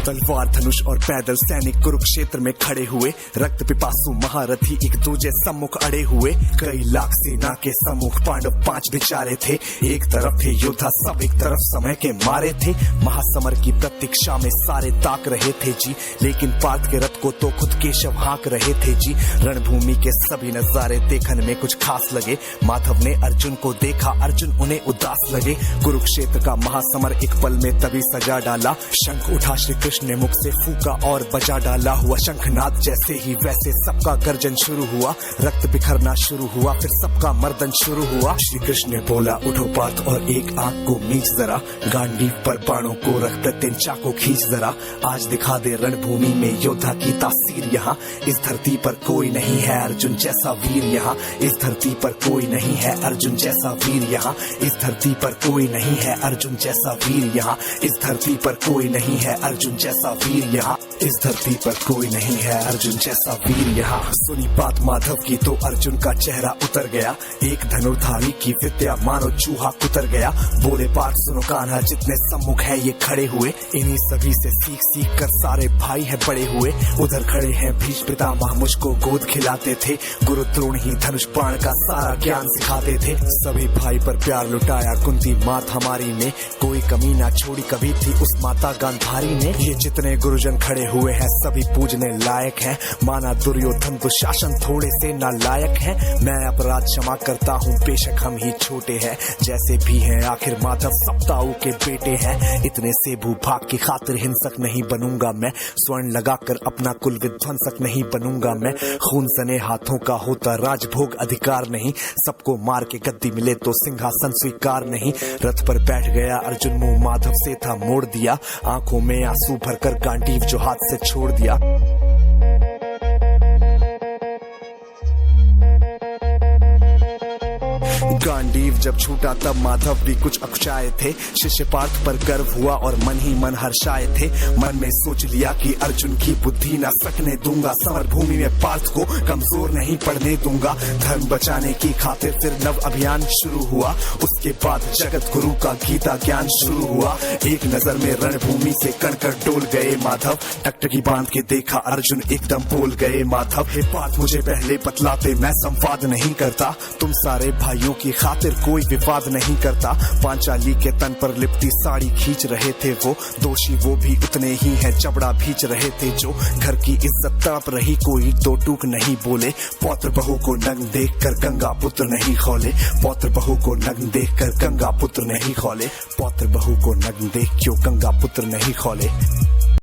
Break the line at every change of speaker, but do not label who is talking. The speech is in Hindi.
तलवार धनुष और पैदल सैनिक कुरुक्षेत्र में खड़े हुए, रक्त पिपासु महारथी एक दूजे सम्मुख अड़े हुए। कई लाख सेना के सम्मुख पांडव 5 बेचारे थे, एक तरफ थे योद्धा सब, एक तरफ समय के मारे थे। महासमर की प्रतीक्षा में सारे ताक रहे थे जी, लेकिन पार्थ के रथ को तो खुद केशव हाँक रहे थे जी। रणभूमि के सभी नजारे देखने में कुछ खास लगे, माधव ने अर्जुन को देखा, अर्जुन उन्हें उदास लगे। कुरुक्षेत्र का महासमर एक पल में तभी सजा डाला, शंख उठा श्री कृष्ण ने मुख से फूका और बजा डाला। हुआ शंखनाद जैसे ही वैसे सबका गर्जन शुरू हुआ, रक्त बिखरना शुरू हुआ, फिर सबका मर्दन शुरू हुआ। श्री कृष्ण ने बोला उठो पार्थ और एक आंख को मीच जरा, गांडीव पर बाणों को रख प्रत्येक चाको खींच जरा। आज दिखा दे रणभूमि में योद्धा की तासीर यहाँ, इस धरती पर कोई नहीं है अर्जुन जैसा वीर यहाँ, इस धरती पर कोई नहीं है अर्जुन जैसा वीर यहाँ, इस धरती पर कोई नहीं है अर्जुन जैसा वीर यहाँ, इस धरती पर कोई नहीं है अर्जुन जैसा वीर यहाँ, इस धरती पर कोई नहीं है अर्जुन जैसा वीर यहाँ। सुनी बात माधव की तो अर्जुन का चेहरा उतर गया, एक धनुर्धारी की विद्या मानो चूहा कुतर गया। बोले पार्थ सुनो कान्हा जितने सम्मुख है ये खड़े हुए, इन्हीं सभी से सीख सीख कर सारे भाई है बड़े हुए। उधर खड़े हैं भीष्म पितामह मुझको गोद खिलाते थे, गुरु द्रोण ही धनुष बाण का सारा ज्ञान सिखाते थे। सभी भाई पर प्यार लुटाया कुंती मात हमारी ने, कोई कमी ना छोड़ी कभी थी उस माता गांधारी ने। ये जितने गुरुजन खड़े हुए हैं सभी पूजने लायक हैं, माना दुर्योधन दुशासन थोड़े से नालायक हैं। मैं अपराध क्षमा करता हूँ बेशक हम ही छोटे हैं, जैसे भी हैं आखिर माधव सप्ताऊ के बेटे हैं। इतने से भूभाग की खातिर हिंसक नहीं बनूंगा मैं, स्वर्ण लगाकर अपना कुल विध्वंसक नहीं बनूंगा मैं। खून सने हाथों का होता राजभोग अधिकार नहीं, सबको मार के गद्दी मिले तो सिंहासन स्वीकार नहीं। रथ पर बैठ गया अर्जुन मुंह माधव से था मोड़ दिया, आंखों में आंसू भरकर गांडीव जो हाथ से छोड़ दिया। गांडीव जब छूटा तब माधव भी कुछ अकुचाए थे, शिष्य पार्थ पर गर्व हुआ और मन ही मन हर्षाए थे। मन में सोच लिया कि अर्जुन की बुद्धि न सकने दूंगा, समर भूमि में पार्थ को कमजोर नहीं पड़ने दूंगा। धर्म बचाने की खातिर फिर नव अभियान शुरू हुआ, उसके बाद जगत गुरु का गीता ज्ञान शुरू हुआ। एक नजर में रणभूमि से कणकण डोल गए माधव, टकटकी बांध के देखा अर्जुन एकदम बोल गए माधव। हे पार्थ मुझे पहले बतलाते मैं संवाद नहीं करता, तुम सारे भाइयों की खातिर कोई विवाद नहीं करता। पांचाली के तन पर लिपटी साड़ी खींच रहे थे वो, दोषी वो भी उतने ही हैं चबड़ा भींच रहे थे जो। घर की इज्जत तड़प रही कोई दो टूक नहीं बोले, पौत्र बहू को नग्न देखकर गंगा पुत्र नहीं खौले, पौत्र बहू को नग्न देखकर गंगा पुत्र नहीं खौले, पौत्र बहू को नग्न देख क्यों गंगा पुत्र नहीं खौले।